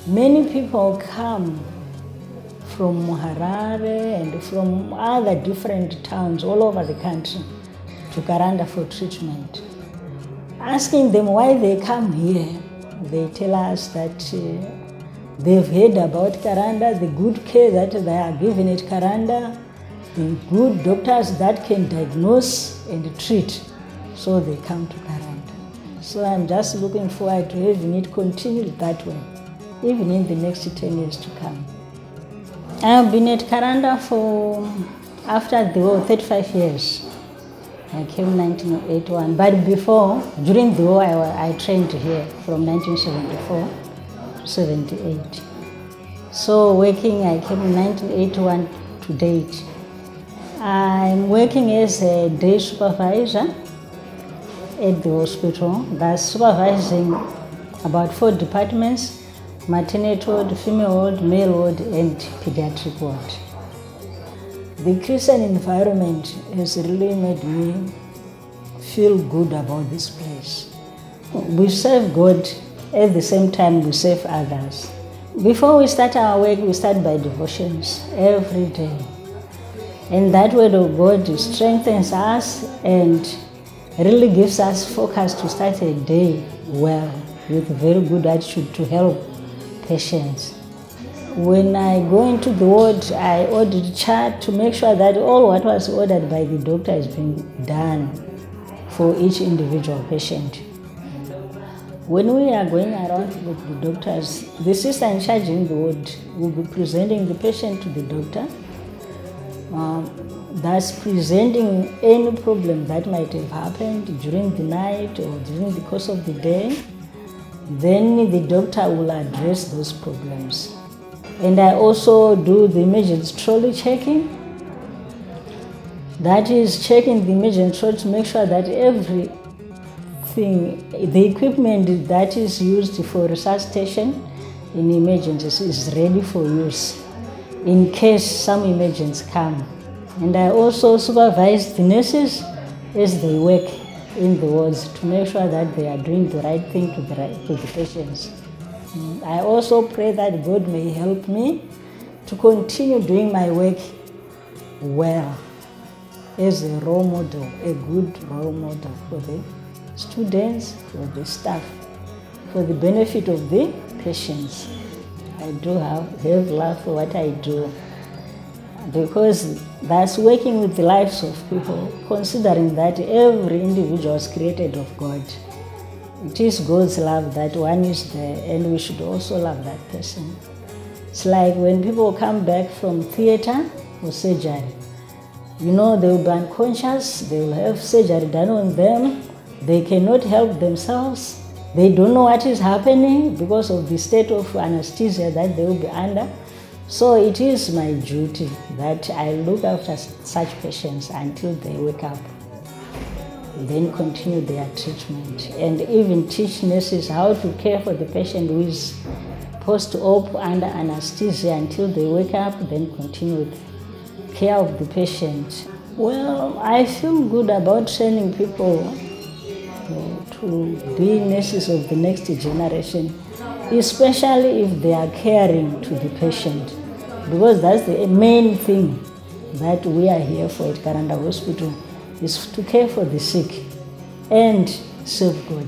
Many people come from Harare and from other different towns all over the country to Karanda for treatment. Asking them why they come here, they tell us that they've heard about Karanda, the good care that they are given at Karanda, the good doctors that can diagnose and treat, so they come to Karanda. So I'm just looking forward to having it continued that way, even in the next 10 years to come. I've been at Karanda for, after the war, 35 years. I came in 1981, but before, during the war, I trained here from 1974 to 78. So working, I came in 1981 to date. I'm working as a day supervisor at the hospital. That's supervising about 4 departments: maternity ward, female ward, male ward, and pediatric ward. The Christian environment has really made me feel good about this place. We serve God, at the same time we serve others. Before we start our work, we start by devotions every day. And that word of God strengthens us and really gives us focus to start a day well, with a very good attitude to help patients. When I go into the ward, I order the chart to make sure that all what was ordered by the doctor has been done for each individual patient. When we are going around with the doctors, the sister in charge in the ward will be presenting the patient to the doctor. That's presenting any problem that might have happened during the night or during the course of the day. Then the doctor will address those problems. And I also do the emergency trolley checking. That is checking the emergency trolley to make sure that everything, the equipment that is used for resuscitation in emergencies is ready for use in case some emergencies come. And I also supervise the nurses as they work in the wards to make sure that they are doing the right thing to the patients. I also pray that God may help me to continue doing my work well as a role model, a good role model for the students, for the staff, for the benefit of the patients. I do have love for what I do, because that's working with the lives of people, considering that every individual is created of God. It is God's love that one is there, and we should also love that person. It's like when people come back from theater or surgery, you know, they will be unconscious, they will have surgery done on them, they cannot help themselves, they don't know what is happening because of the state of anesthesia that they will be under. So it is my duty that I look after such patients until they wake up, then continue their treatment, and even teach nurses how to care for the patient who is post-op under anesthesia until they wake up, then continue with care of the patient. Well, I feel good about training people to be nurses of the next generation, especially if they are caring to the patient, because that's the main thing that we are here for at Karanda Hospital, is to care for the sick and serve God.